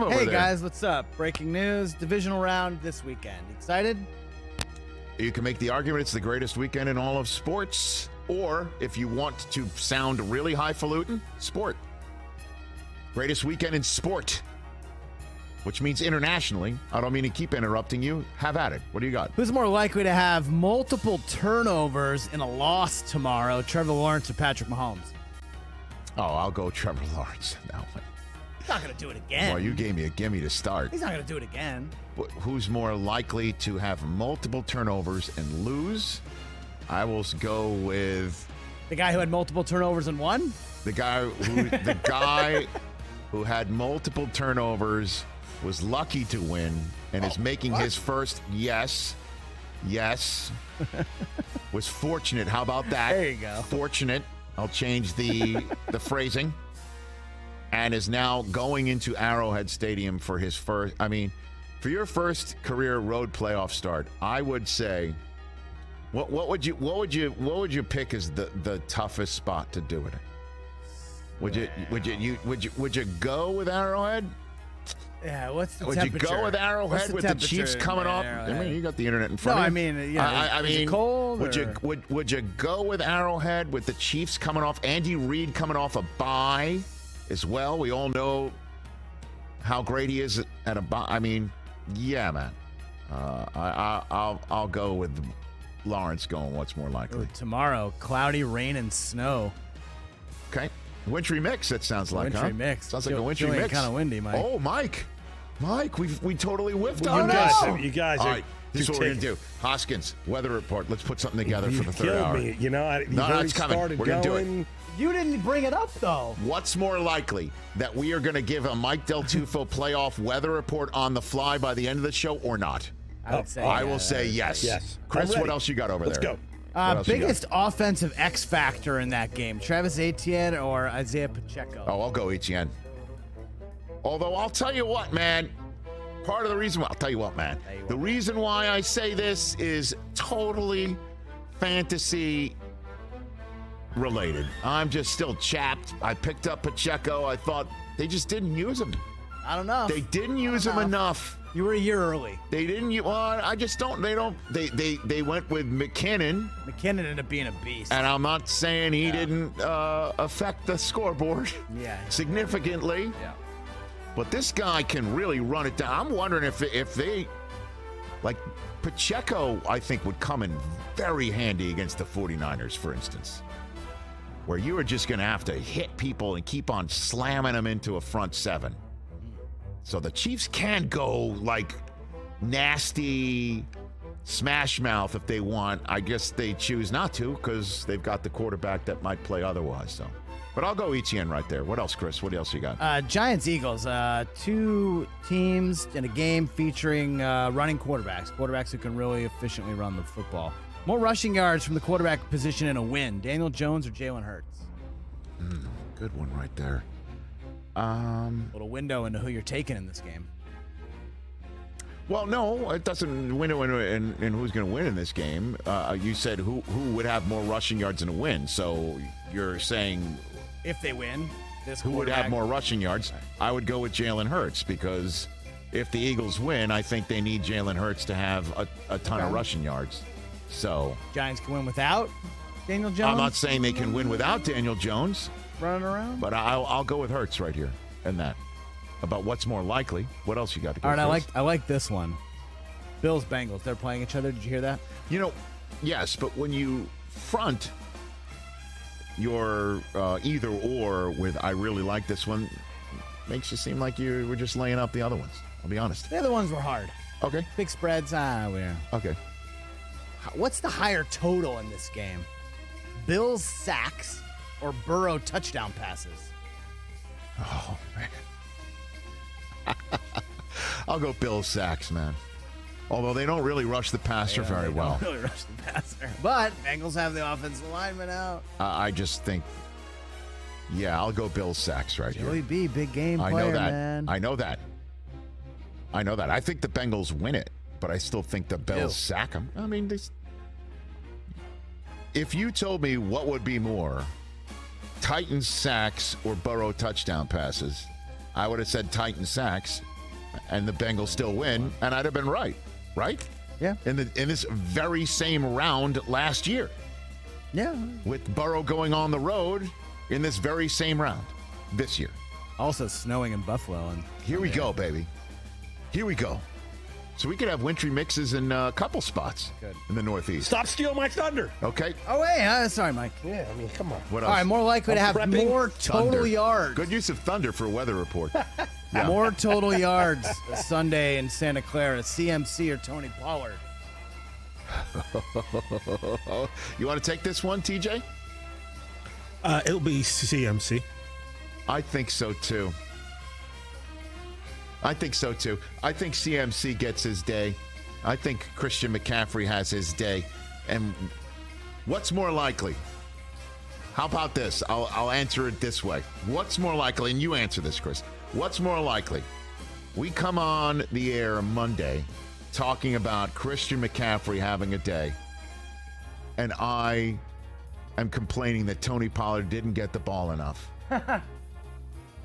over Hey there? guys, what's up? Breaking news, divisional round this weekend. Excited? You can make the argument it's the greatest weekend in all of sports, or if you want to sound really highfalutin, sport. Greatest weekend in sport, which means internationally. I don't mean to keep interrupting you. Have at it. What do you got? Who's more likely to have multiple turnovers in a loss tomorrow, Trevor Lawrence or Patrick Mahomes? Oh, I'll go Trevor Lawrence. No. He's not going to do it again. Well, you gave me a gimme to start. He's not going to do it again. But who's more likely to have multiple turnovers and lose? I will go with The guy who had multiple turnovers and won? the guy who had multiple turnovers, was lucky to win, and is making his first was fortunate. How about that? There you go. Fortunate. I'll change the phrasing. And is now going into Arrowhead Stadium for his first. I mean, for your first career road playoff start, I would say, what would you pick as the toughest spot to do it in? Would you go with Arrowhead? Yeah, what's the Would temperature? you go with Arrowhead with the Chiefs coming off? I mean, you got the internet in front of you. I mean, is it cold? Would you go with Arrowhead with the Chiefs coming off? Andy Reid coming off a bye as well. We all know how great he is at a bye. I mean, yeah, man. I'll go with Lawrence going. What's more likely? Ooh, tomorrow, cloudy, rain, and snow. Okay, wintry mix. That sounds like Wintry mix. Sounds like a wintry mix. Kind of windy, Mike. Oh, Mike, we totally whiffed Well, on this. you guys All are. right, this is what we're gonna do. Hoskins, weather report. Let's put something together for the third killed hour. me. You know, you've No, already it's coming. started We're gonna do going. it. You didn't bring it up, though. What's more likely, that we are going to give a Mike Del Tufo playoff weather report on the fly by the end of the show or not? I would say. I will say yes. Yes. Chris, I'm ready. what else you got over Let's there? go. What else you Biggest offensive X factor in that game, Travis Etienne or Isaiah Pacheco? Oh, I'll go Etienne. Although I'll tell you what, man. Part of the reason why, I'll tell you what, man. The reason why I say this is totally fantasy related. I'm just still chapped. I picked up Pacheco. I thought they just didn't use him. I don't know. They didn't use him enough. You were a year early. They didn't. Well, I just don't. They don't. They went with McKinnon, McKinnon ended up being a beast. and I'm not saying he didn't affect the scoreboard Yeah. significantly. Yeah. But this guy can really run it down. I'm wondering if they, like Pacheco, I think would come in very handy against the 49ers, for instance, where you are just going to have to hit people and keep on slamming them into a front seven. So the Chiefs can go like nasty smash mouth if they want. I guess they choose not to because they've got the quarterback that might play otherwise. So, but I'll go Etienne right there. What else, Chris? What else you got? Giants-Eagles, two teams in a game featuring running quarterbacks who can really efficiently run the football. More rushing yards from the quarterback position in a win, Daniel Jones or Jalen Hurts? Good one right there. Little window into who you're taking in this game. Well, no, it doesn't window in who's going to win in this game. You said who would have more rushing yards in a win. So you're saying If they win, this who would have quarterback- more rushing yards? I would go with Jalen Hurts because if the Eagles win, I think they need Jalen Hurts to have a ton of rushing yards. So Giants can win without Daniel Jones? I'm not saying they can win without Daniel Jones, running around. but I'll go with Hurts right here and that. About what's more likely. What else you got to go? All right, Chris? I like this one. Bills Bengals. They're playing each other. Did you hear that? You know, yes, but when you front your either or with I really like this one, makes you seem like you were just laying up the other ones. I'll be honest. The other ones were hard. Okay. Big spreads. We're. Okay. What's the higher total in this game? Bills sacks or Burrow touchdown passes? Oh, man. I'll go Bill sacks, man. Although they don't really rush the passer very well. Don't really rush the passer. But Bengals have the offensive lineman out. I just think, yeah, I'll go Bill sacks right Joey here. B, big game I player, know that. man. I know that. I think the Bengals win it, but I still think the Bills Ew. sack them. I mean, if you told me what would be more, Titans sacks or Burrow touchdown passes, I would have said Titans sacks and the Bengals still win, and I'd have been right? Yeah. In this very same round last year. Yeah. With Burrow going on the road in this very same round this year. Also snowing in Buffalo. And here we go, baby. Here we go. So we could have wintry mixes in a couple spots in the Northeast. Stop stealing my thunder. Okay. Oh, wait. Sorry, Mike. Yeah, I mean, come on. What else? All right, more likely to have more total Thunder. yards. Good use of thunder for a weather report. Yeah. More total yards Sunday in Santa Clara, CMC or Tony Pollard. You want to take this one, TJ? It'll be CMC. I think so, too. I think CMC gets his day. I think Christian McCaffrey has his day. And what's more likely? How about this? I'll answer it this way. What's more likely? And you answer this, Chris. What's more likely? We come on the air Monday talking about Christian McCaffrey having a day, and I am complaining that Tony Pollard didn't get the ball enough.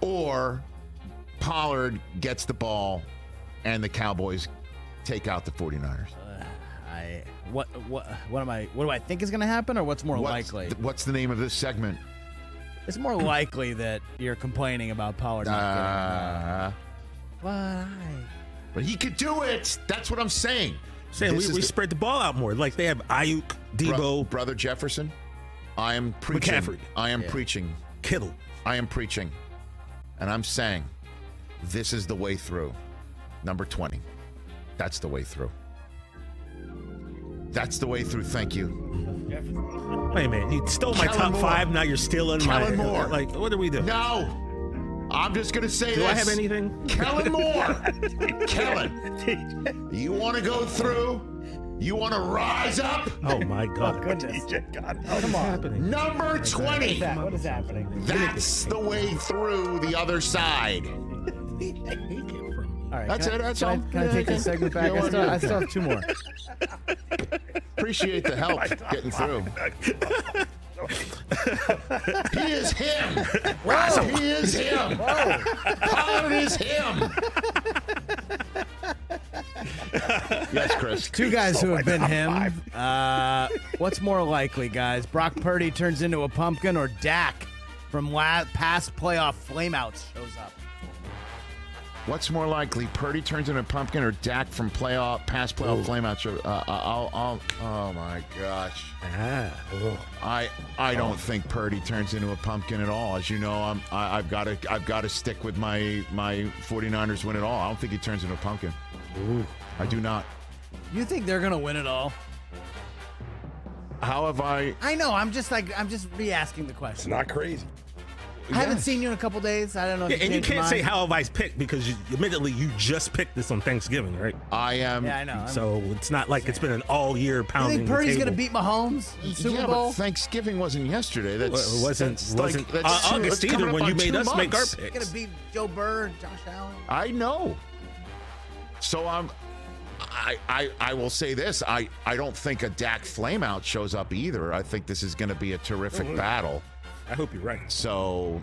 Or Pollard gets the ball and the Cowboys take out the 49ers. What do I think is going to happen, or what's more likely? What's the name of this segment? It's more likely that you're complaining about Pollard not getting Why? But he could do it. That's what I'm saying. We spread the ball out more. Like they have Ayuk, Debo, Brother Jefferson. I am preaching. McCaffrey. I am preaching. Kittle. I am preaching. And I'm saying this is the way through. Number 20. That's the way through. That's the way through. Thank you. Wait a minute. You stole my top five. Now you're stealing Kellen Moore. Like, what do we do? No. I'm just going to say this. Do I have anything? Kellen Moore. Kellen. You want to go through? You want to rise up? Oh, my God. Oh, goodness. God. Come on. Happening? Number 20. What is happening? That's the way through the other side. All right, That's it. That's all. Can I take this segment back? I still have two more. Appreciate the help getting through. He is him. Wow. He is him. Pollard is him. Yes, Chris. Two guys who have been him. What's more likely, guys? Brock Purdy turns into a pumpkin, or Dak from past playoff flameouts shows up? What's more likely? Purdy turns into a pumpkin, or Dak from past playoff flameouts? Oh my gosh. I don't think Purdy turns into a pumpkin at all. As you know, I've got to stick with my 49ers win it all. I don't think he turns into a pumpkin. Ooh. I do not. You think they're gonna win it all? How have I? I know. I'm just re-asking the It's question. not crazy. I haven't seen you in a couple days. I don't know. If And you can't your say mind. how have I picked because admittedly you just picked this on Thanksgiving, right? I am. Yeah, I know. So it's not like it's been an all year You pounding. think Purdy's the gonna table. beat Mahomes in Super Yeah, Bowl? but Thanksgiving wasn't yesterday. That's wasn't that's August either coming up when you on made 2 us make our months. Gonna picks. beat Joe Burrow, Josh Allen. I know. So I will say this. I don't think a Dak flameout shows up either. I think this is going to be a terrific battle. I hope you're right. So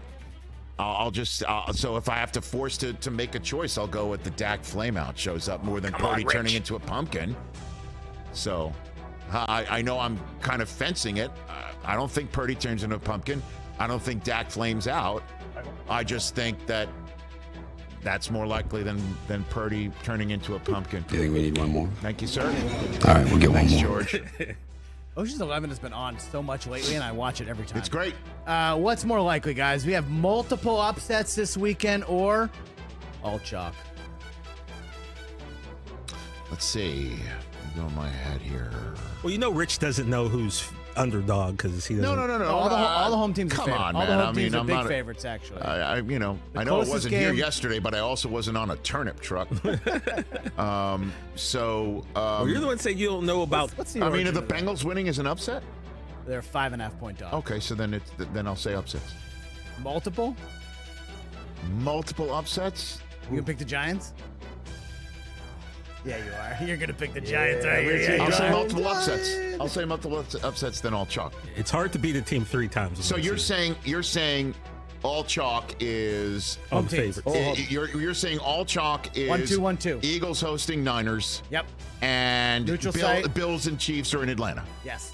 so if I have to force to make a choice, I'll go with the Dak flameout shows up more than Purdy turning into a pumpkin. So I know I'm kind of fencing it. I don't think Purdy turns into a pumpkin. I don't think Dak flames out. I just think that's more likely than Purdy turning into a pumpkin. Do you think we need one more? Thank you, sir. All right, we'll get Thanks, one more. George. Ocean's 11 has been on so much lately, and I watch it every time. It's great. What's more likely, guys? We have multiple upsets this weekend, or all chalk. Let's see. Go in my head here. Well, you know, Rich doesn't know who's underdog because he doesn't. No. All the home teams. Come are on, all man. the home teams are I'm big not favorites, actually. I know it closest wasn't here game- yesterday, but I also wasn't on a turnip truck. Well, you're the one saying you don't know about. What's the are origin the of that? Bengals winning is an upset? They're a 5.5 point dog. Okay, so then I'll say upsets. Multiple? Multiple upsets? You gonna pick the Giants? Yeah, you are. You're gonna pick the Giants, right? Yeah, I'll you say are. multiple upsets. I'll say multiple upsets, then I'll chalk. It's hard to beat a team 3 times. So you're saying all chalk is Home teams. You're saying all chalk is 1-2-1-2. Eagles hosting Niners. Yep. And Neutral site. Bills and Chiefs are in Atlanta. Yes.